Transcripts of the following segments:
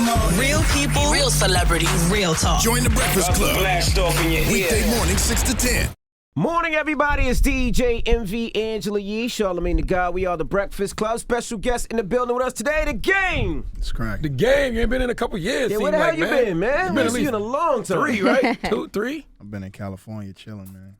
Real people, real celebrities, real talk. Join the Breakfast Club. Blast off in your Weekday ear. morning, 6 to 10. Morning, everybody. It's DJ MV Angela Yee, Charlamagne the God. We are the Breakfast Club. Special guest in the building with us today, the game. It's crack. The game, you ain't been in a couple years. Yeah, where the hell you been, man? You We been ain't seen you in a long time. 3, right? 2, 3? I've been in California chilling, man.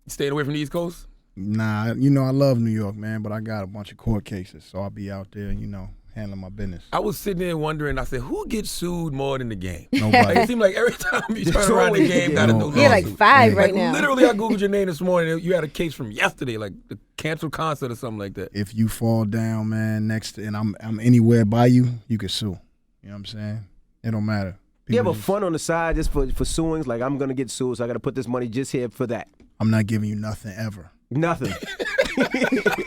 You staying away from the East Coast? Nah, you know I love New York, man, but I got a bunch of court cases, so I'll be out there, you know, handling my business. I was sitting there wondering, I said, who gets sued more than the game? Nobody. Like, it seemed like every time you turn around the game, got a new Yeah, lawsuit. like 5 Like, right now. literally, I Googled your name this morning. You had a case from yesterday, like the canceled concert or something like that. If you fall down, man, and I'm anywhere by you, you can sue. You know what I'm saying? It don't matter. You have a just- fund on the side just for suings? Like, I'm going to get sued, so I got to put this money just here for that. I'm not giving you nothing ever. Nothing.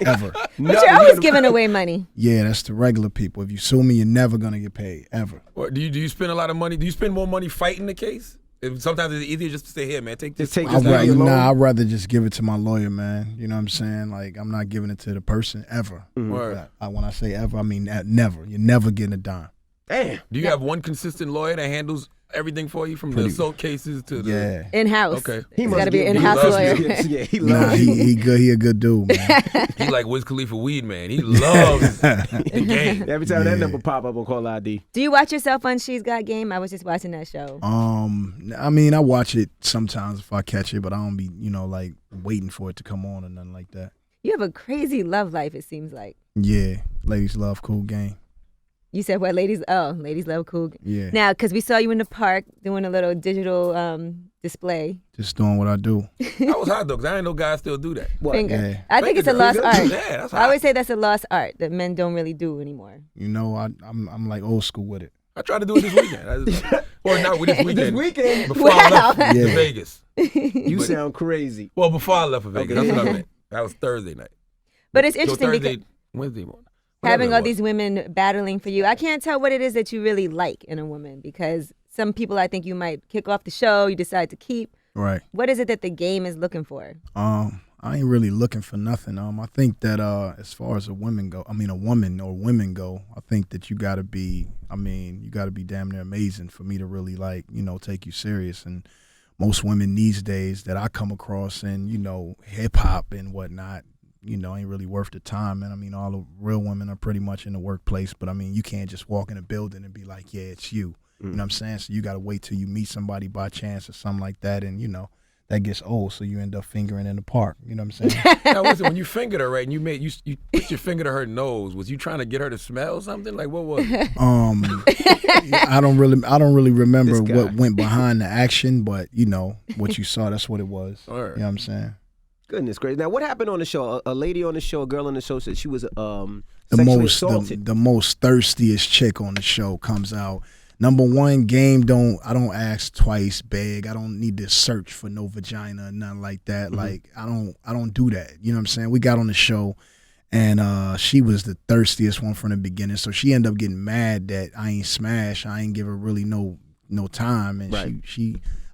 Ever. But you're always giving away money. Yeah, that's the regular people. If you sue me, you're never going to get paid, ever. What, do you spend a lot of money? Do you spend more money fighting the case? Sometimes it's easier just to say, here, man, take this. Just take I'd this money alone. I'd rather just give it to my lawyer, man. You know what I'm saying? Like, I'm not giving it to the person ever. Word. When I say ever, I mean never. You're never getting a dime. Damn. Do you have one consistent lawyer that handles everything for you, from the assault cases to the... Yeah. In-house. Okay. He's must got to be give an you in-house loves lawyer. you. Yeah, he Nah, loves you. he good. He a good dude, man. He like Wiz Khalifa weed, man. He loves the game. Every time that Yeah. number pop up on Call ID. Do you watch yourself on She's Got Game? I was just watching that show. I mean, I watch it sometimes if I catch it, but I don't be, you know, like waiting for it to come on or nothing like that. You have a crazy love life, it seems like. Yeah, ladies love cool game. You said what, ladies? Oh, ladies love cool. Yeah. Now, because we saw you in the park doing a little digital display. Just doing what I do. That was hot, though, because I didn't know guys still do that. What? Finger. Yeah. I think it's a Finger lost girl. art. Yeah, that's I hot. always say that's a lost art that men don't really do anymore. You know, I'm like old school with it. I tried to do it this weekend. Or not with this weekend. This weekend? Before I left Wow. to Yeah. Vegas. You But- sound crazy. Well, before I left for Vegas. Okay. That's what I meant. That was Thursday night. But it's So interesting Thursday, because Wednesday morning. having Whatever all it was. these women battling for you, I can't tell what it is that you really like in a woman, because some people I think you might kick off the show, you decide to keep. Right. What is it that the game is looking for? I ain't really looking for nothing. I think that as far as a woman or women go, I think that you gotta be damn near amazing for me to really, like, you know, take you serious. And most women these days that I come across in, you know, hip hop and whatnot, you know, ain't really worth the time. And I mean, all the real women are pretty much in the workplace, but I mean, you can't just walk in a building and be like, yeah, it's you. You know what I'm saying? So you got to wait till you meet somebody by chance or something like that. And, you know, that gets old. So you end up fingering in the park. You know what I'm saying? Now, listen, when you fingered her, right, and you put your finger to her nose, was you trying to get her to smell something? Like, what was it? I don't really remember This guy. what went behind the action, but, you know, what you saw, that's what it was. All right. You know what I'm saying? Goodness gracious. Now, what happened on the show? A lady on the show, a girl on the show said she was The sexually assaulted. the most thirstiest chick on the show comes out. Number one, I don't ask twice, beg. I don't need to search for no vagina or nothing like that. Like, I don't do that. You know what I'm saying? We got on the show and she was the thirstiest one from the beginning. So she ended up getting mad that I ain't smash. I ain't give her really no time. And Right.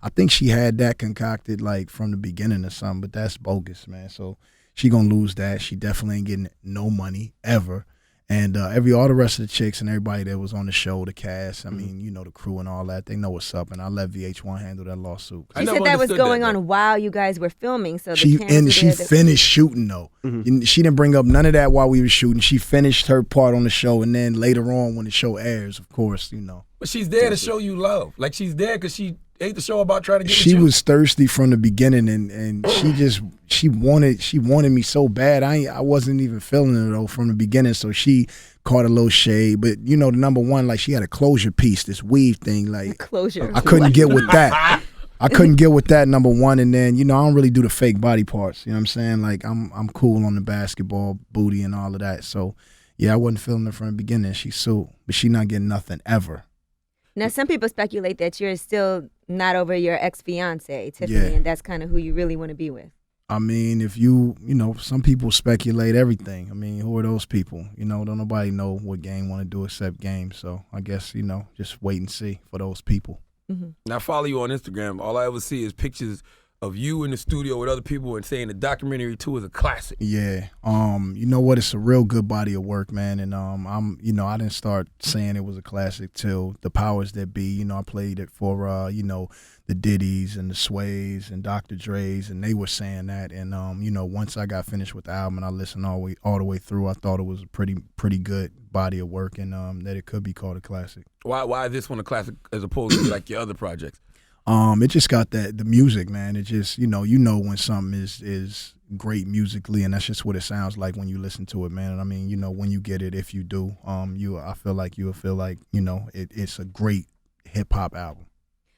I think she had that concocted like from the beginning or something, but that's bogus, man. So she gonna lose that. She definitely ain't getting no money ever. And all the rest of the chicks and everybody that was on the show, the cast, I mean, you know, the crew and all that, they know what's up. And I let VH1 handle that lawsuit. I She never said that was understood going that, on though. while you guys were filming. So the She cameras were there. finished shooting though. She didn't bring up none of that while we were shooting. She finished her part on the show, and then later on when the show airs, of course, you know. But she's there to show you love. Like, she's there because she ate the show about trying to get She with you. was thirsty from the beginning, and she wanted me so bad. I wasn't even feeling it though from the beginning. So she caught a little shade, but you know, the number one, like, she had a closure piece, this weave thing, like Closure. I couldn't get with that. I couldn't get with that, number one. And then, you know, I don't really do the fake body parts. You know what I'm saying? Like, I'm cool on the basketball booty and all of that. So yeah, I wasn't feeling it from the beginning. She sued, but she not getting nothing ever. Now, some people speculate that you're still not over your ex-fiance, Tiffany, Yeah. and that's kind of who you really want to be with. I mean, if you know, some people speculate everything. I mean, who are those people? You know, don't nobody know what Game want to do except Game. So I guess, you know, just wait and see for those people. Now, I follow you on Instagram. All I ever see is pictures of you in the studio with other people and saying the documentary too is a classic. Yeah. You know what? It's a real good body of work, man. And I didn't start saying it was a classic till the powers that be. You know, I played it for the Diddy's and the Sways and Dr. Dre's, and they were saying that. And once I got finished with the album and I listened all the way through, I thought it was a pretty good body of work, and that it could be called a classic. Why is this one a classic as opposed to like your other projects? It just got the music, man. It just, you know when something is great musically, and that's just what it sounds like when you listen to it, man. And I mean, when you get it, if you do, I feel like you'll feel like, it's a great hip hop album.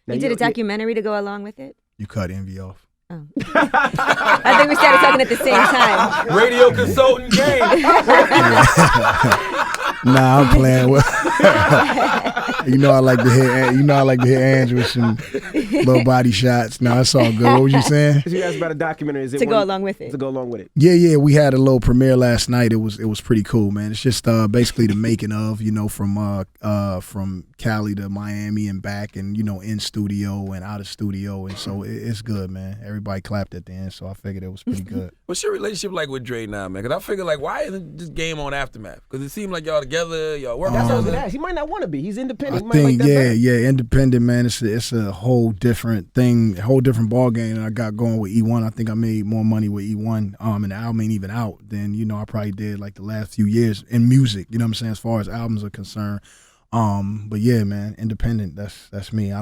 You did a documentary to go along with it? You cut Envy off. Oh. I think we started talking at the same time. Radio consultant game. Nah, I'm playing with. I like to hit Ange with some little body shots. No, it's all good. What was you saying? You asked about a documentary. Is it to go along with it? To go along with it. Yeah. We had a little premiere last night. It was pretty cool, man. It's just basically the making of, from Cali to Miami and back, and in studio and out of studio, and so it's good, man. Everybody clapped at the end, so I figured it was pretty good. What's your relationship like with Dre now, man? Because I figure like, why isn't this game on Aftermath? Because it seemed like y'all together, y'all working. That's what I was gonna ask. He might not want to be. He's independent. I think, independent, man. It's a whole different thing, a whole different ball game than I got going with E1. I think I made more money with E1, and the album ain't even out than I probably did like the last few years in music. You know what I'm saying? As far as albums are concerned. But yeah, man, independent. That's me.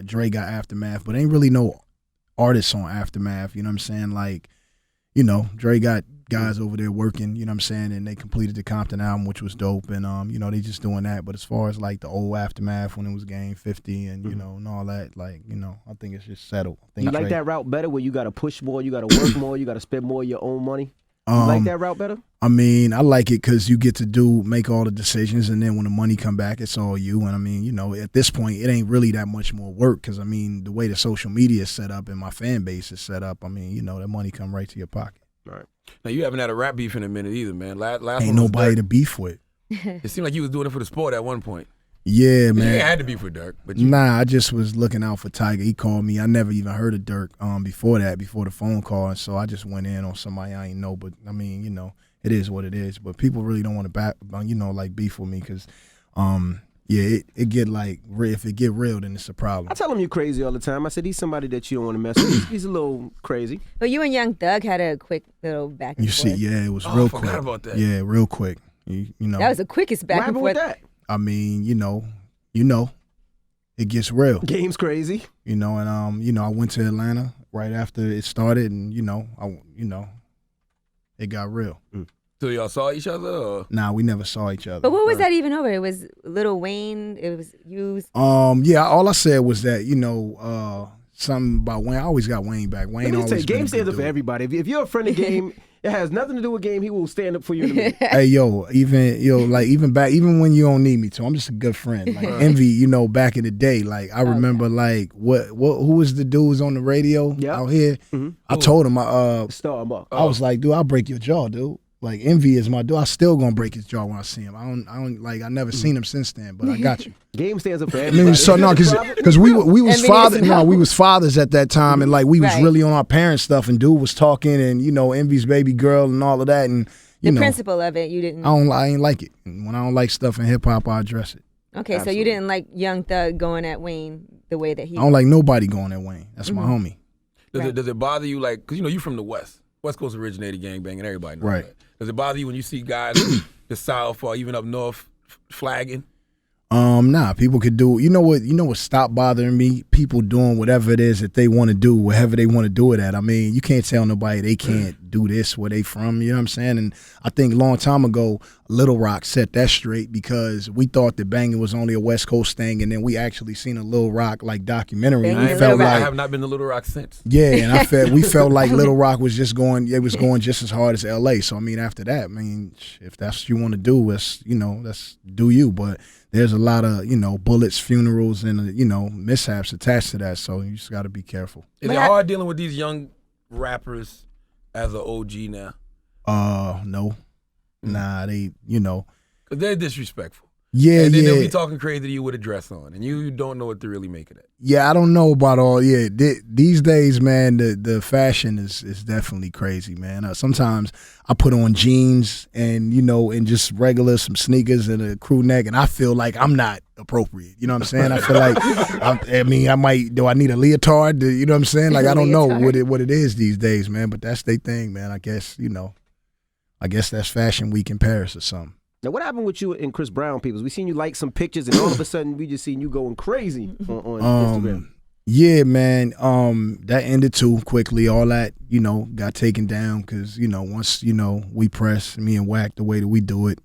Dre got Aftermath, but ain't really no artists on Aftermath. You know what I'm saying? Like, Dre got guys over there working, you know what I'm saying, and they completed the Compton album, which was dope, and they just doing that. But as far as like the old Aftermath when it was Game 50 and and all that, like, I think it's just settled. I think you like that route better, where you got to push more, you got to work more, you got to spend more of your own money? You like that route better? I mean, I like it because you get to make all the decisions, and then when the money come back, it's all you. And I mean, at this point, it ain't really that much more work because, I mean, the way the social media is set up and my fan base is set up, I mean, that money come right to your pocket. All right. Now, you haven't had a rap beef in a minute either, man. Last ain't nobody to beef with. It seemed like you was doing it for the sport at one point. Yeah, man. You had to be for Dirk. But Nah, I just was looking out for Tiger. He called me. I never even heard of Dirk before the phone call, and so I just went in on somebody I ain't know. But I mean, it is what it is. But people really don't want to beef with me because, it get if it get real, then it's a problem. I tell him you're crazy all the time. I said he's somebody that you don't want to mess with. He's a little crazy. But you and Young Thug had a quick little back and forth. Yeah, it was real quick. I forgot about that. Yeah, real quick. You know. That was the quickest back and forth. With that? I mean, it gets real. Game's crazy. And I went to Atlanta right after it started, and it got real. So y'all saw each other? Or? Nah, we never saw each other. But what was that even over? It was Lil Wayne. It was you. Yeah. All I said was that something about Wayne. I always got Wayne back. Wayne always. Say, Game stands up for everybody. If you're a friend of Game, it has nothing to do with Game. He will stand up for you in a minute. Hey, even when you don't need me to, I'm just a good friend. Like Envy, back in the day, like I remember, like who was the dudes on the radio out here? Mm-hmm. I told him, Star Mark. I was like, dude, I'll break your jaw, dude. Like Envy is my dude. I still gonna break his jaw when I see him. I never seen him since then, but I got you. Game stands up for everybody. I mean, so no, because we was fathers. No, we was fathers at that time, and like we was really on our parents' stuff. And dude was talking, and Envy's baby girl and all of that, and the principle of it, you didn't. I ain't like it. And when I don't like stuff in hip hop, I address it. Okay, Absolutely. So you didn't like Young Thug going at Wayne the way that he. I don't like nobody going at Wayne. That's my homie. Does it bother you, like, because you from the West Coast originated gangbanging, everybody knows that. Does it bother you when you see guys in the South or even up north flagging? Nah, people could do. You know what stopped bothering me? People doing whatever it is that they want to do, wherever they want to do it at. I mean, you can't tell nobody they can't do this where they from. You know what I'm saying? And I think a long time ago, Little Rock set that straight because we thought that banging was only a West Coast thing, and then we actually seen a Little Rock like documentary. And we felt like I have not been to Little Rock since. Yeah, and we felt like Little Rock was just going. It was going just as hard as L.A. So I mean, after that, I mean, if that's what you want to do, that's do you. But there's a lot of bullets, funerals, and mishaps attached to that. So you just got to be careful. Is it hard dealing with these young rappers as an OG now? No. Nah, they, Cause they're disrespectful. Yeah, and then they'll yeah. be talking crazy to you with a dress on, and you don't know what to really make of it. Yeah, I don't know about all. Yeah, these days, man, the fashion is definitely crazy, man. Sometimes I put on jeans and and just regular some sneakers and a crew neck, and I feel like I'm not appropriate. You know what I'm saying? I feel like I might. Do I need a leotard? You know what I'm saying? Like I don't know what it is these days, man. But that's their thing, man. I guess I guess that's Fashion Week in Paris or something. Now, what happened with you and Chris Brown, people? We seen you like some pictures, and all of a sudden, we just seen you going crazy on Instagram. Yeah, man. That ended too quickly. All that, got taken down because, once, we press me and Wack the way that we do it,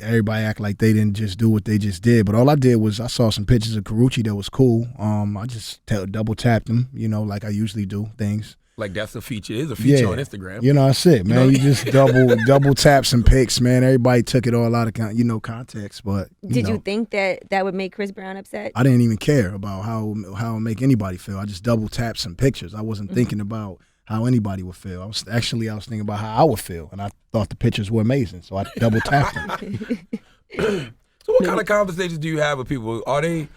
everybody act like they didn't just do what they just did. But all I did was I saw some pictures of Karrueche that was cool. I just double tapped them, like I usually do things. Like that's a feature. It is a feature on Instagram. That's it, man. You just double tap some pics, man. Everybody took it all out of context. But did you think that would make Chris Brown upset? I didn't even care about how it make anybody feel. I just double tapped some pictures. I wasn't thinking about how anybody would feel. I was thinking about how I would feel, and I thought the pictures were amazing, so I double tapped them. So what kind of conversations do you have with people? Are they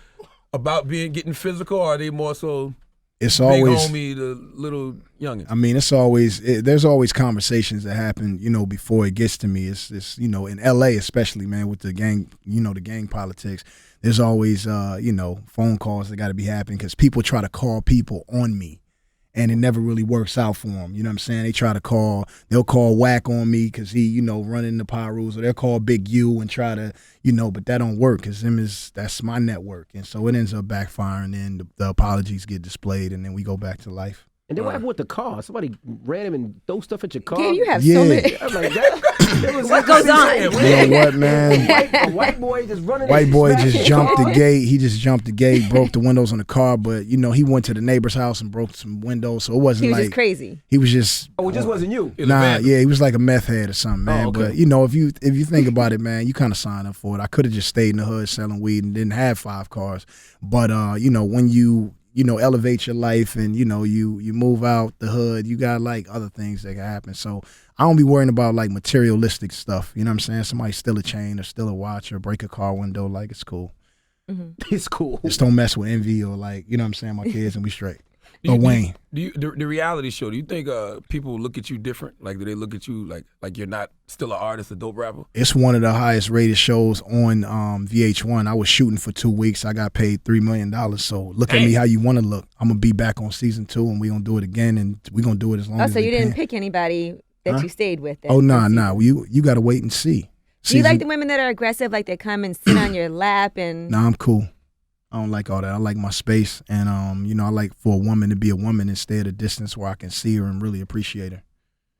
about getting physical, or are they more so? It's big always homie, the little youngest. I mean, there's always conversations that happen, before it gets to me. It's in LA especially, man, with the gang, the gang politics. There's always, phone calls that got to be happening because people try to call people on me. And it never really works out for them. You know what I'm saying? They'll call Wack on me because he, running the Power Rules, or they'll call Big U and try to, but that don't work because that's my network. And so it ends up backfiring, and the apologies get displayed, and then we go back to life. And then what happened with the car? Somebody ran him and threw stuff at your car? Yeah, you have so many. I'm like, what goes on? You know what, man? A white boy just running. White boy just jumped the gate. He just jumped the gate, broke the windows on the car. But he went to the neighbor's house and broke some windows. So it wasn't He was like just crazy. He was just. Oh, it just wasn't you. Nah, yeah, he was like a meth head or something, man. Oh, okay. But if you think about it, man, you kind of sign up for it. I could have just stayed in the hood selling weed and didn't have 5 cars. But when you elevate your life and, you move out the hood, you got like other things that can happen. So I don't be worrying about like materialistic stuff. You know what I'm saying? Somebody steal a chain or steal a watch or break a car window, like it's cool. Mm-hmm. It's cool. Just don't mess with Envy or like, you know what I'm saying, my kids and we straight. Wayne. The reality show, do you think people look at you different? Like, do they look at you like you're not still an artist, a dope rapper? It's one of the highest rated shows on VH1. I was shooting for 2 weeks. I got paid $3 million. So look at me how you want to look. I'm going to be back on season 2, and we're going to do it again, and we're going to do it as long as so we you didn't can. pick anybody that you stayed with? Oh, nah. You got to wait and see. Do you like the women that are aggressive, like they come and sit on your lap and? Nah, I'm cool. I don't like all that. I like my space, and I like for a woman to be a woman and stay at a distance where I can see her and really appreciate her,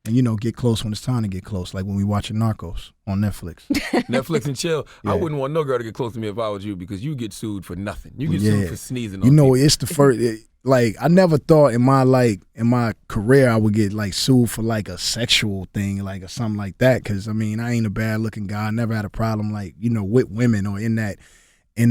and get close when it's time to get close, like when we watching Narcos on Netflix. Netflix and chill. Yeah. I wouldn't want no girl to get close to me if I was you, because you get sued for nothing. You get sued for sneezing. On people. It's the first. I never thought in my career I would get like sued for like a sexual thing, like or something like that. Because I ain't a bad looking guy. I never had a problem with women or in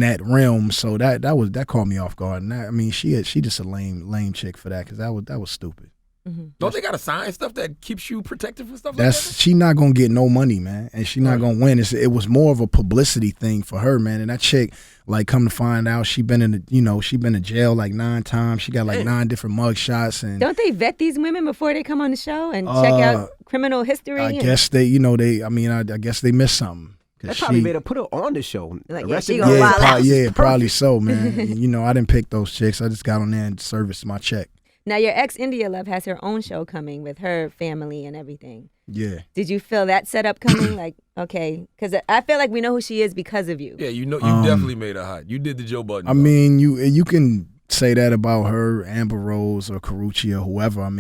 that realm, so that caught me off guard. And she just a lame chick for that, because that was stupid. Mm-hmm. Don't they gotta sign stuff that keeps you protected from stuff like that? She not gonna get no money, man, and she not gonna win. It was more of a publicity thing for her, man. And that chick, like, come to find out, she been in jail like 9 times. She got like 9 different mug shots. And don't they vet these women before they come on the show and check out criminal history? I guess I guess they missed something. That probably made her put her on the show. Like, Arrested she gonna wild out. Yeah, probably so, man. I didn't pick those chicks. I just got on there and serviced my check. Now, your ex, India Love, has her own show coming with her family and everything. Yeah. Did you feel that setup coming? Like, okay, because I feel like we know who she is because of you. Yeah, you definitely made her hot. You did the Joe Budden. I mean, you can say that about her, Amber Rose, or Karrueche, or whoever.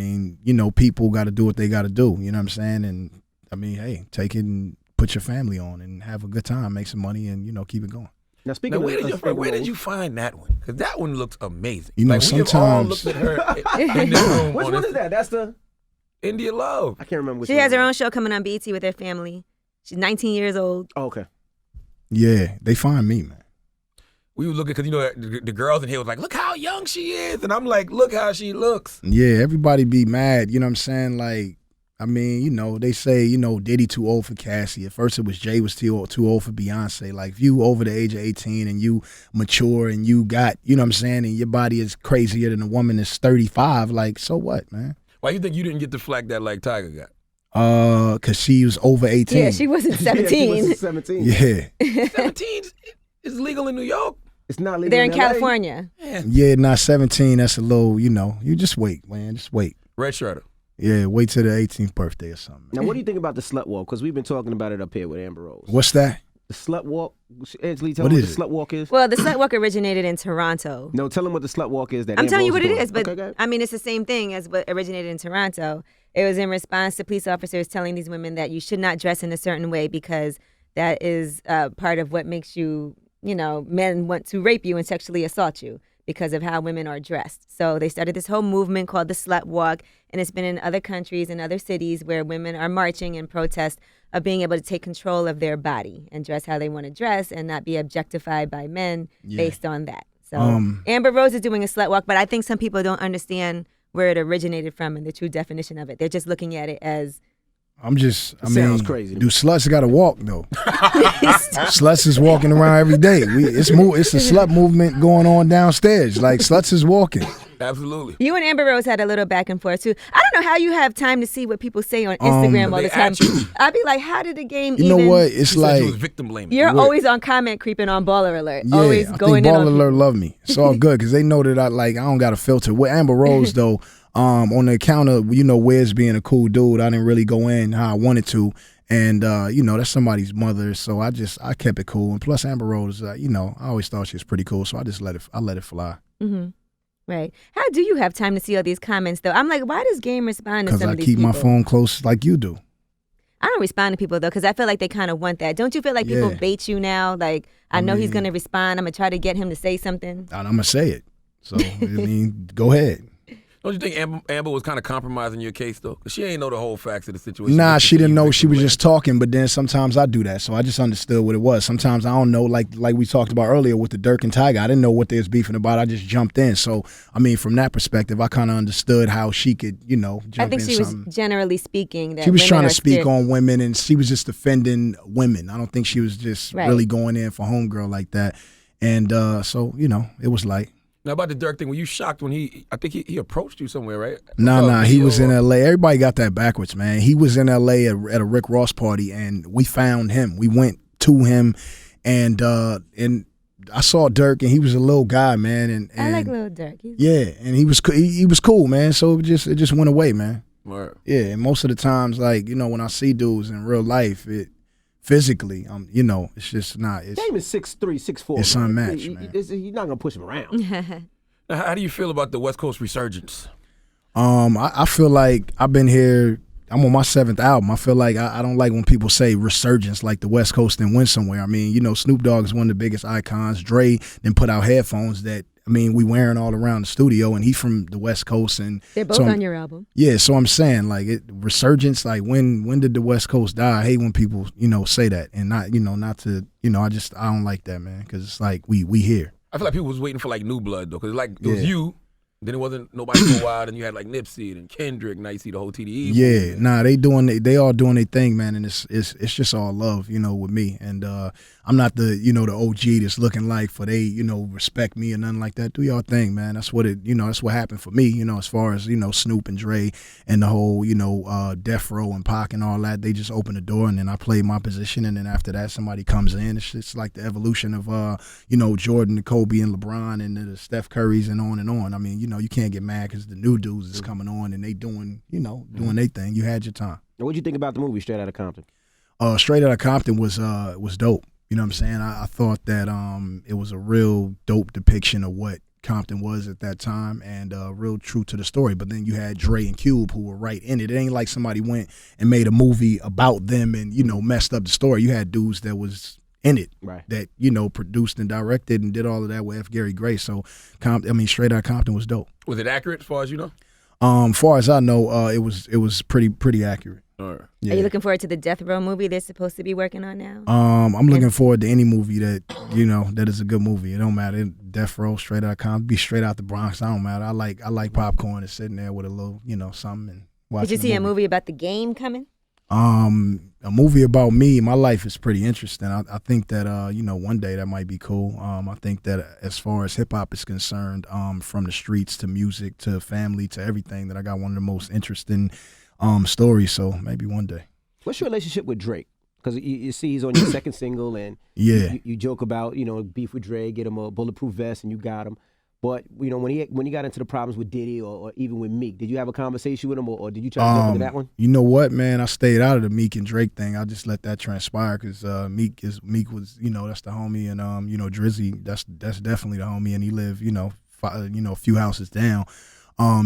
People got to do what they got to do. You know what I'm saying? And hey, take it and put your family on and have a good time, make some money, and keep it going. Now, speaking where did you find that one? Because that one looks amazing. Sometimes we all looked at her in this room. Which one is that? That's the India Love. I can't remember. Which She one has her own show coming on BET with her family. She's 19 years old. Oh, okay. Yeah, they find me, man. We were looking because the girls in here was like, look how young she is, and I'm like, look how she looks. Yeah, everybody be mad. You know what I'm saying? Like, I mean, you know, they say, you know, Diddy too old for Cassie. At first it was Jay was too old for Beyonce. Like, if you over the age of 18 and you mature and you got, you know what I'm saying, and your body is crazier than a woman that's 35, like, so what, man? Why you think you didn't get the flack that like Tiger got? Because she was over 18. Yeah, she wasn't 17. Yeah, she was 17. Yeah. 17 is legal in New York. It's not legal. They're in LA. California. Yeah, not 17. That's a little, you know, you just wait, man. Just wait. Red shirter. Yeah, wait till the 18th birthday or something. Now, what do you think about the slut walk? Because we've been talking about it up here with Amber Rose. What's that? The slut walk? Angela, tell What them what is the it? slut walk is. Well, the slut walk originated in Toronto. No, tell them what the slut walk is. That I'm Amber telling you Rose what it doing. is, but Okay, go ahead. I mean, it's the same thing as what originated in Toronto. It was in response to police officers telling these women that you should not dress in a certain way because that is part of what makes you, you know, men want to rape you and sexually assault you because of how women are dressed. So they started this whole movement called the slut walk, and it's been in other countries and other cities where women are marching in protest of being able to take control of their body and dress how they want to dress and not be objectified by men based on that. So Amber Rose is doing a slut walk, but I think some people don't understand where it originated from and the true definition of it. They're just looking at it as I mean, sounds crazy to do me. sluts got to walk though? Sluts is walking around every day. It's a slut movement going on downstairs. Like, sluts is walking. Absolutely. you and Amber Rose had a little back and forth too. I don't know how you have time to see what people say on Instagram all They the time. at you. I'd be like, how did the game You even? know what? It's She said like, you was victim blaming. You're What? always on comment creeping on Baller Alert. yeah, Always I going think in Ball on Alert people. love me. It's all good because they know that I don't got a filter. With Amber Rose though, on the account of, you know, Wiz being a cool dude, I didn't really go in how I wanted to. And, you know, that's somebody's mother, so I kept it cool. And plus, Amber Rose, you know, I always thought she was pretty cool, so I let it fly. Mm-hmm. Right. How do you have time to see all these comments though? I'm like, why does Game respond to Because some I of these keep people? my phone close like you do. I don't respond to people though, because I feel like they kind of want that. Don't you feel like people Yeah. bait you now? Like, I know he's mean- gonna respond. I'm gonna try to get him to say something. And I'm going to say it. So, I mean, go ahead. Don't you think Amber was kind of compromising your case though? Because she ain't know the whole facts of the situation. Nah, Just she didn't you know. victim She was blaming. just talking, but then sometimes I do that. So I just understood what it was. Sometimes I don't know, like we talked about earlier with the Dirk and Tiger. I didn't know what they was beefing about. I just jumped in. So, I mean, from that perspective, I kind of understood how she could, you know, jump I think in she was something. generally speaking that She was women trying are to speak scared. on women, and she was just defending women. I don't think she was just Right. really going in for homegirl like that. And so, you know, it was light. Now about the Dirk thing, were you shocked when I think he approached you somewhere, right? Nah, he was in a. L.A. Everybody got that backwards, man. He was in L.A. at a Rick Ross party, and we found him. We went to him, and I saw Dirk, and he was a little guy, man. And I like Lil Durk. yeah, and he was cool, man. So it just went away, man. Word. Yeah, and most of the times, like, you know, when I see dudes in real life, physically, you know, it's just not. It's, Game is 6'3", 6'4". It's man. unmatched, man. You're not gonna push him around. Now, how do you feel about the West Coast resurgence? I feel like I've been here. I'm on my 7th album. I feel like I don't like when people say resurgence, like the West Coast and went somewhere. I mean, you know, Snoop Dogg is one of the biggest icons. Dre then put out headphones that, I mean, we wearing all around the studio, and he from the West Coast, and They're both so on your album. yeah. So I'm saying, like, resurgence. Like, when did the West Coast die? I hate when people, you know, say that, and not to, you know, I don't like that, man, because it's like we here. I feel like people was waiting for like new blood though, because like it was Yeah. you, then it wasn't nobody for a while, and you had like Nipsey and Kendrick. Now you see the whole TDE. Yeah, movement. nah, they all doing their thing, man, and it's just all love, you know, with me. And I'm not the, you know, the OG that's looking like for they, you know, respect me or nothing like that. Do y'all thing, man. That's what that's what happened for me, you know, as far as, you know, Snoop and Dre and the whole, you know, Death Row and Pac and all that. They just opened the door, and then I played my position, and then after that somebody comes in. It's just like the evolution of you know, Jordan, and Kobe, and LeBron, and the Steph Currys, and on and on. I mean, you know, you can't get mad because the new dudes is coming on and they doing their thing. You had your time. What'd you think about the movie Straight Outta Compton? Straight Outta Compton was dope. You know what I'm saying? I thought that it was a real dope depiction of what Compton was at that time, and real true to the story. But then you had Dre and Cube who were right in it. It ain't like somebody went and made a movie about them and, you know, messed up the story. You had dudes that was in it, Right. that, you know, produced and directed and did all of that with F. Gary Gray. So Straight Outta Compton was dope. Was it accurate as far as you know? Far as I know, it was pretty accurate. All right. Yeah. Are you looking forward to the Death Row movie they're supposed to be working on now? I'm looking forward to any movie that, you know, that is a good movie. It don't matter. Death Row, Straight Outta Compton, be straight out the Bronx. I don't matter. I like popcorn and sitting there with a little, you know, something and watching Did you see a movie about the game coming? A movie about me, my life is pretty interesting. I think that one day that might be cool. I think that as far as hip hop is concerned, from the streets to music to family to everything, that I got one of the most interesting stories. So maybe one day. What's your relationship with Drake? Because you see he's on your second single, and you joke about beef with Dre, get him a bulletproof vest, and you got him. But when he got into the problems with Diddy or even with Meek, did you have a conversation with him, or did you try to jump into that one? You know what, man? I stayed out of the Meek and Drake thing. I just let that transpire because Meek was that's the homie, and Drizzy that's definitely the homie, and he lived a few houses down.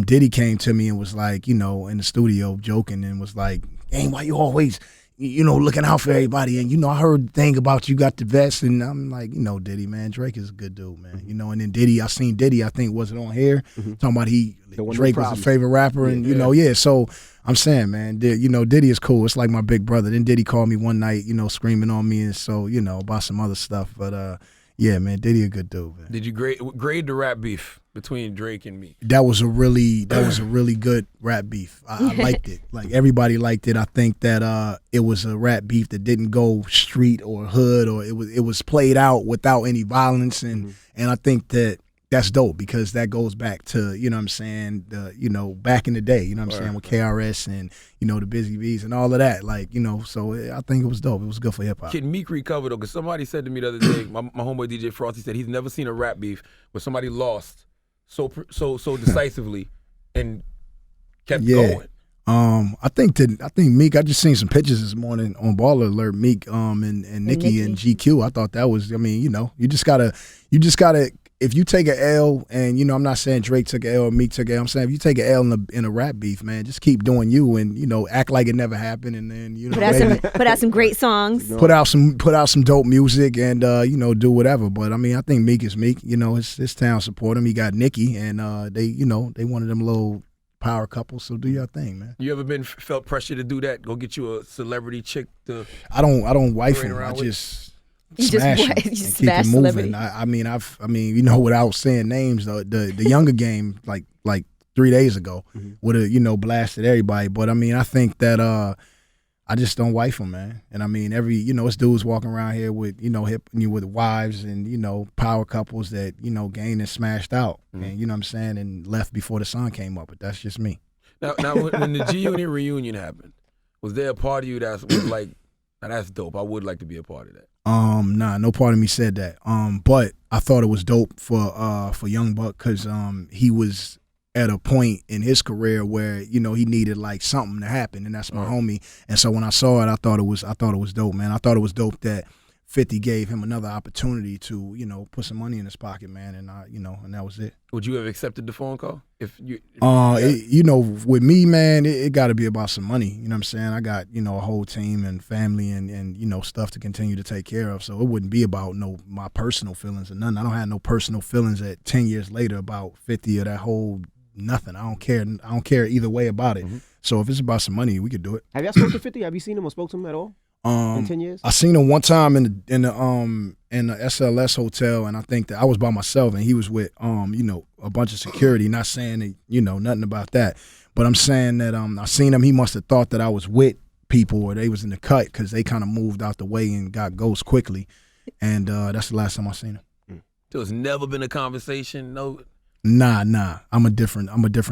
Diddy came to me and was like, in the studio joking and was like, "Hey, why you always looking out for everybody? And, I heard the thing about you got the vest." And I'm like, Diddy, man, Drake is a good dude, man. And then Diddy, I seen Diddy, I think, was it on here? Talking about Drake was his favorite rapper. And, so I'm saying, man, Diddy is cool. It's like my big brother. Then Diddy called me one night, screaming on me. And so, about some other stuff. But, yeah, man, Diddy a good dude, man. Did you grade the rap beef between Drake and Meek? That was a really good rap beef. I liked it. Like, everybody liked it. I think that it was a rap beef that didn't go street or hood, or it was played out without any violence, and I think that's dope because that goes back to, back in the day, with KRS and, the Busy Bees and all of that. Like, so I think it was dope. It was good for hip hop. Can Meek recover, though? Because somebody said to me the other day, my homeboy DJ Frosty said he's never seen a rap beef where somebody lost so decisively and kept going. I think Meek, I just seen some pictures this morning on Baller Alert, Meek and Nicki and GQ. I thought that was, you just gotta if you take an L, and I'm not saying Drake took an L or Meek took an L, I'm saying if you take an L in a rap beef, man, just keep doing you and act like it never happened, and then put out some great songs, put out some dope music, and do whatever. But I mean, I think Meek is Meek. His town support him. He got Nicki, and they one of them little power couples. So do your thing, man. You ever felt pressure to do that? Go get you a celebrity chick to? I don't wife him. I just. Smash him and keep it moving. I mean, without saying names, the Younger Game like 3 days ago would have blasted everybody. But I mean, I think that I just don't wife him, man. And I mean, it's dudes walking around here with with wives and power couples that gained and smashed out, and what I'm saying, and left before the sun came up. But that's just me. Now when the G-Unit reunion happened, was there a part of you that was like, now that's dope, I would like to be a part of that? Nah, no part of me said that. But I thought it was dope for Young Buck because he was at a point in his career where he needed like something to happen, and that's my homie. And so when I saw it, I thought it was dope, man. I thought it was dope that 50 gave him another opportunity to put some money in his pocket, man, and and that was it. Would you have accepted the phone call if you? With me, man, it got to be about some money. You know what I'm saying? I got a whole team and family and stuff to continue to take care of. So it wouldn't be about my personal feelings or nothing. I don't have no personal feelings at 10 years later about 50 or that whole nothing. I don't care. I don't care either way about it. So if it's about some money, we could do it. Have y'all spoken to 50? Have you seen him or spoke to him at all? In 10 years? I seen him one time in the SLS hotel, and I think that I was by myself, and he was with a bunch of security. Not saying that, nothing about that, but I'm saying that I seen him. He must have thought that I was with people or they was in the cut because they kind of moved out the way and got ghost quickly, and that's the last time I seen him. So it's never been a conversation. No. Nah. I'm a different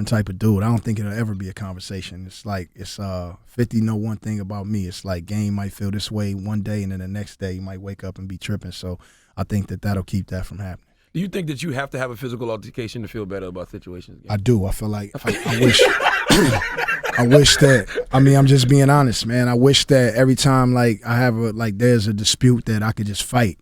type of dude. I don't think it'll ever be a conversation. It's like 50 know one thing about me. It's like Game might feel this way one day, and then the next day you might wake up and be tripping. So I think that'll keep that from happening. Do you think that you have to have a physical altercation to feel better about situations? I do. I feel like I wish. I wish that. I mean, I'm just being honest, man. I wish that every time like I have there's a dispute that I could just fight.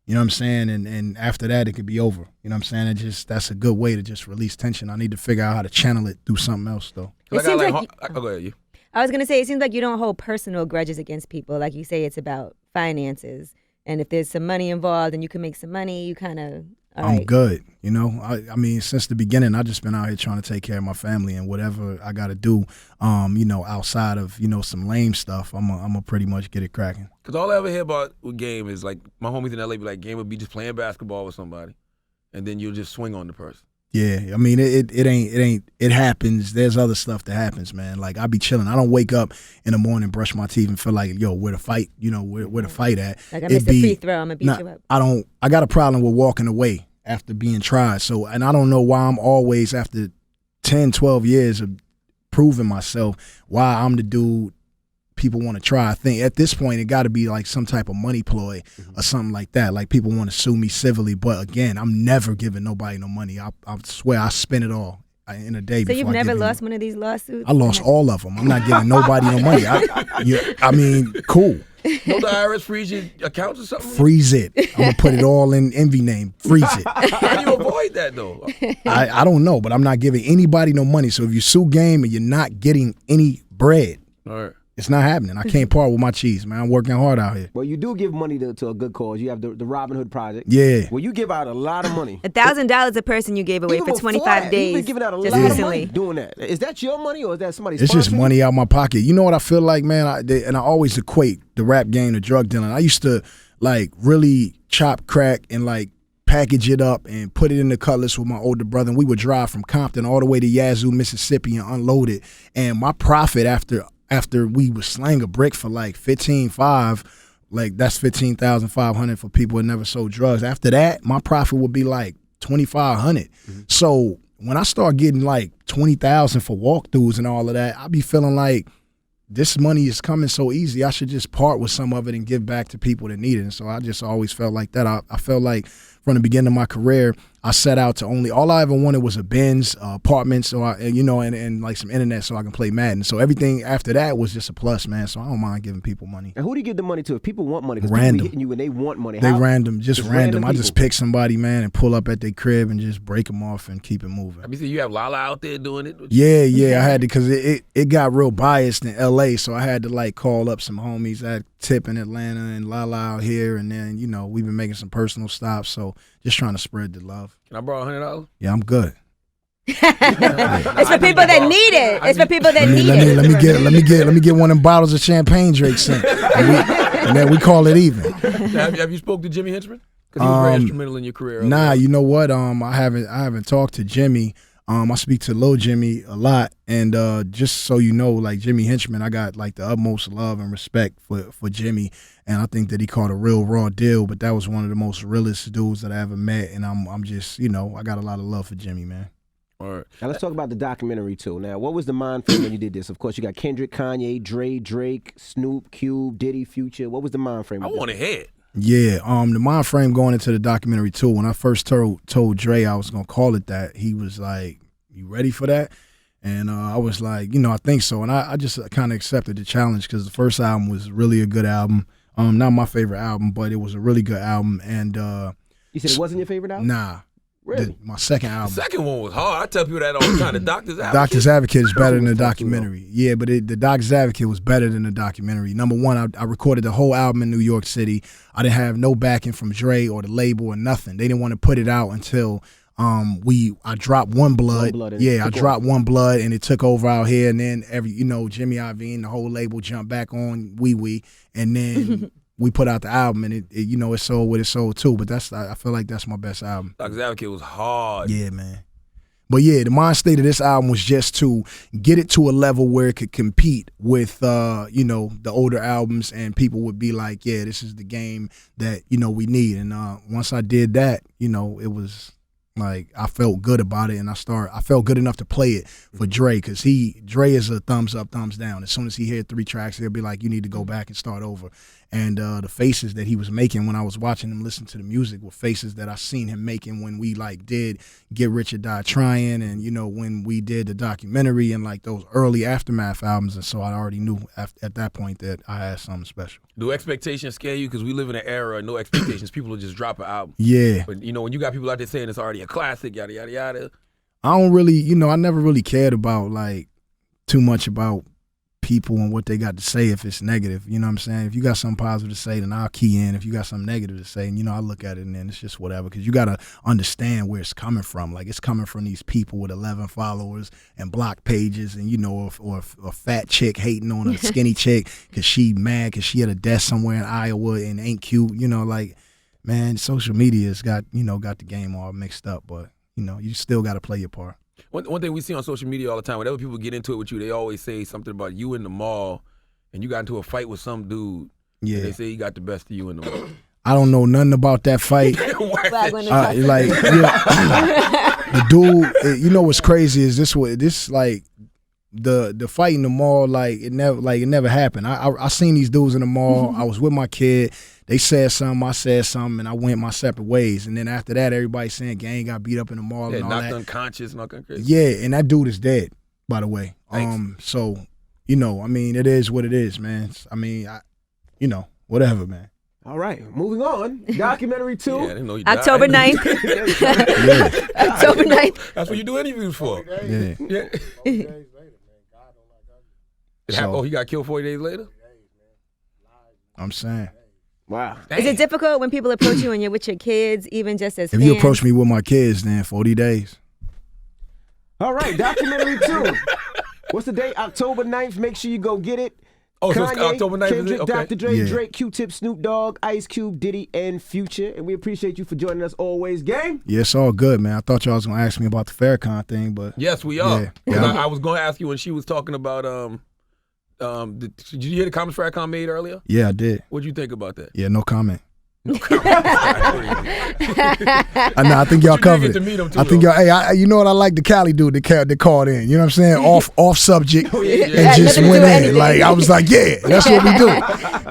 You know what I'm saying? And after that, it could be over. You know what I'm saying? That's a good way to just release tension. I need to figure out how to channel it through something else, though. Go ahead, you. I was going to say, it seems like you don't hold personal grudges against people. Like you say, it's about finances. And if there's some money involved and you can make some money, you kind of, I'm good. I mean, since the beginning, I just been out here trying to take care of my family, and whatever I got to do, outside of, some lame stuff, I'm going to pretty much get it cracking. Because all I ever hear about with Game is like my homies in LA be like, Game would be just playing basketball with somebody, and then you'll just swing on the person. Yeah, I mean it happens. There's other stuff that happens, man. Like I be chilling. I don't wake up in the morning, brush my teeth, and feel like, yo, where the fight? Where the fight at? Like I missed a free throw, I'm gonna beat you up. I got a problem with walking away after being tried. So, and I don't know why I'm always, after 10, 12 years of proving myself, why I'm the dude people want to try. I think at this point it got to be like some type of money ploy or something like that. Like people want to sue me civilly, but again, I'm never giving nobody no money. I swear I spend it all in a day. So you've never lost one of these lawsuits? I lost all of them. I'm not giving nobody no money. I mean, cool. No, the IRS freeze your accounts or something? Freeze it. I'm going to put it all in envy name. Freeze it. How do you avoid that, though? I don't know, but I'm not giving anybody no money. So if you sue Game and you're not getting any bread, all right, it's not happening. I can't part with my cheese, man. I'm working hard out here. Well, you do give money to a good cause. You have the Robin Hood Project. Yeah. Well, you give out a lot of money. $1,000 a person you gave away Even for 25 days. You've been giving out a just lot recently. of money doing that. Is that your money or is that somebody's? It's just money out my pocket. You know what I feel like, man? I always equate the rap game to drug dealing. I used to like really chop crack and like package it up and put it in the Cutlass with my older brother, and we would drive from Compton all the way to Yazoo, Mississippi, and unload it. And my profit after we would slang a brick for like $15,500, like that's $15,500 for people who never sold drugs. After that, my profit would be like $2,500. So when I start getting like $20,000 for walkthroughs and all of that, I be feeling like this money is coming so easy. I should just part with some of it and give back to people that need it. And so I just always felt like that. I felt like from the beginning of my career, I set out to all I ever wanted was a Benz, apartment, so and like some internet so I can play Madden. So everything after that was just a plus, man. So I don't mind giving people money. And who do you give the money to? If people want money, because random. people be hitting you and they want money. They random, just random. I just people. pick somebody, man, and pull up at their crib and just break them off and keep it moving. I mean, you have Lala out there doing it? Yeah, I had to, because it got real biased in L.A., so I had to like call up some homies. I had Tip in Atlanta and Lala out here, and then, we've been making some personal stops, so just trying to spread the love. Can I borrow $100? Yeah, I'm good. It's for people that need it. It's for people that need it. Let me get one of them bottles of champagne Drake sent, and then we call it even. Have you spoke to Jimmy Henchman? Because he was very instrumental in your career. Nah, you know what? I haven't talked to Jimmy. I speak to Lil Jimmy a lot, and just so you know, like Jimmy Henchman, I got like the utmost love and respect for Jimmy, and I think that he caught a real raw deal. But that was one of the most realest dudes that I ever met, and I'm just, I got a lot of love for Jimmy, man. All right. Now let's talk about the documentary too. Now, what was the mind frame when you did this? Of course, you got Kendrick, Kanye, Dre, Drake, Snoop, Cube, Diddy, Future. What was the mind frame? I want to hear it. Yeah, the mind frame going into the documentary too. When I first told Dre I was gonna call it that, he was like, "You ready for that?" And I was like, I think so. And I just kind of accepted the challenge because the first album was really a good album. Not my favorite album, but it was a really good album. And you said it wasn't your favorite album? Nah. Really? My second album. The second one was hard. I tell people that all the time. The Doctor's Advocate. Doctor's Advocate is better than the documentary. Yeah, but the Doctor's Advocate was better than the documentary. Number one, I recorded the whole album in New York City. I didn't have no backing from Dre or the label or nothing. They didn't want to put it out until I dropped One Blood. I dropped One Blood, and it took over out here. And then Jimmy Iovine, the whole label jumped back on Wee Wee, and then we put out the album, and it sold what it sold too. But I feel like that's my best album. Doctor's Advocate was hard. Yeah, man. But yeah, the mind state of this album was just to get it to a level where it could compete with the older albums, and people would be like, yeah, this is the game that we need. And once I did that, it was like I felt good about it, and I felt good enough to play it for Dre, because Dre is a thumbs up, thumbs down. As soon as he heard 3 tracks, he'll be like, you need to go back and start over. And the faces that he was making when I was watching him listen to the music were faces that I seen him making when we did Get Rich or Die Trying, and when we did the documentary and those early Aftermath albums. And so I already knew at that point that I had something special. Do expectations scare you? Because we live in an era of no expectations. People will just drop an album. Yeah. But when you got people out there saying it's already a classic, yada yada yada. I don't really, I never really cared about too much about people and what they got to say if it's negative. You know what I'm saying? If you got something positive to say, then I'll key in. If you got something negative to say, I look at it and then it's just whatever, because you got to understand where it's coming from. It's coming from these people with 11 followers and block pages, and or a fat chick hating on a skinny chick because she mad because she had a desk somewhere in Iowa and ain't cute. Man, social media has got the game all mixed up, but you know, you still got to play your part. One thing we see on social media all the time, whenever people get into it with you, they always say something about you in the mall and you got into a fight with some dude. Yeah. And they say he got the best of you in the mall. I don't know nothing about that fight. The dude, you know what's crazy is this like the fight in the mall, it never happened. I seen these dudes in the mall. I was with my kid. They said something, I said something, and I went my separate ways. And then after that, everybody saying Gang got beat up in the mall and all that. Knocked unconscious, knocked crazy. Yeah, and that dude is dead, by the way. Thanks. So, you know, I mean, it is what it is, man. I mean, you know, whatever, man. All right, moving on. Documentary 2. Yeah, I didn't know you October 9th. October 9th. That's what you do interviews for. Yeah. So, he got killed 40 days later? I'm saying. Wow. Damn. Is it difficult when people approach you and you're with your kids, even just as If fans? you approach me with my kids, then 40 days. All right, Documentary 2. What's the date? October 9th. Make sure you go get it. Oh, so Kanye, it's October 9th, Kendrick, is it? Okay. Dr. Dre, Yeah. Drake, Q-Tip, Snoop Dogg, Ice Cube, Diddy, and Future. And we appreciate you for joining us always, Game. Yeah, it's all good, man. I thought y'all was going to ask me about the Farrakhan thing, but. Yes, we are. Yeah. I was going to ask you when she was talking about, did you hear the comments Farrakhan made earlier? Yeah, I did. What'd you think about that? Yeah, no comment. No I think y'all covered it. I think y'all. Hey, you know what I like? The Cali dude that called in. You know what I'm saying? Off subject and just went in. Like I was like, yeah, that's what we do.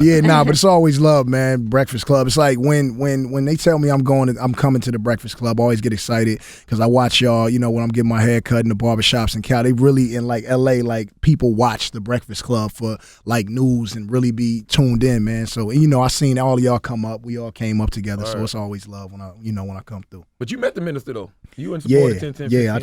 Yeah, but it's always love, man. Breakfast Club. It's like when they tell me I'm coming to the Breakfast Club, I always get excited because I watch y'all. You know, when I'm getting my hair cut in the barbershops in Cali, they really in like LA, like people watch the Breakfast Club for like news and really be tuned in, man. So you know, I seen all of y'all come up. We all came up together, so it's always love when I come through. But you met the minister though. You in support of 10, I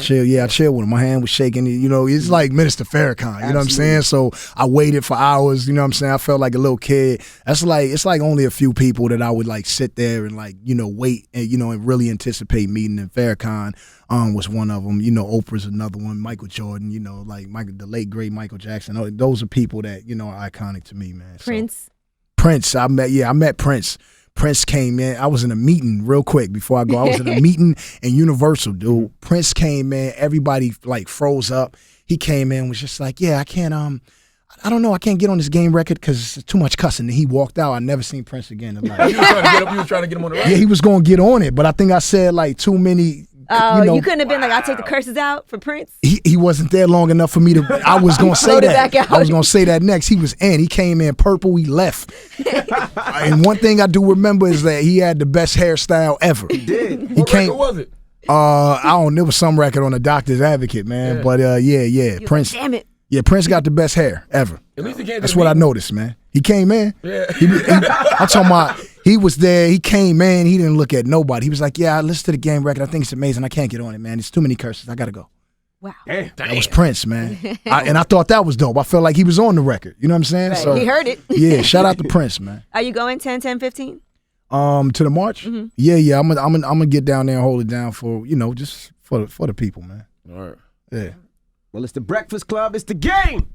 chill with him. My hand was shaking. You know, it's like Minister Farrakhan. You know what I'm saying? So I waited for hours. You know what I'm saying? I felt like a little kid. It's like only a few people that I would like sit there and like wait and and really anticipate meeting. And Farrakhan was one of them. You know, Oprah's another one. Michael Jordan. You know, like the late great Michael Jackson. Those are people that are iconic to me, man. Prince. I met Prince. Prince came in. I was in a meeting real quick before I go. I was in a meeting in Universal, dude. Prince came in. Everybody like froze up. He came in, was just like, yeah, I can't, I don't know, I can't get on this game record because it's too much cussing. And he walked out. I never seen Prince again in life. You was trying to get him on the record? Yeah, he was going to get on it, but I think I said like too many. Oh, you couldn't have been like, I'll take the curses out for Prince? He wasn't there long enough for me to, I was going to say that. I was going to say that next. He was in. He came in purple. He left. And one thing I do remember is that he had the best hairstyle ever. He did. What record was it? I don't know. There was some record on the Doctor's Advocate, man. Yeah. But Prince. Damn it. Yeah, Prince got the best hair ever. At least he came. That's what I noticed, man. He came in. Yeah. I'm talking about. He was there. He came in. He didn't look at nobody. He was like, "Yeah, I listened to the game record. I think it's amazing. I can't get on it, man. It's too many curses. I gotta go." Wow. Damn. That was Prince, man. And I thought that was dope. I felt like he was on the record. You know what I'm saying? Right. So He heard it. Yeah. Shout out to Prince, man. Are you going 10, 10, 15? To the march? Mm-hmm. Yeah. I'm gonna get down there and hold it down for just for the people, man. All right. Yeah. Well, it's the Breakfast Club. It's the game.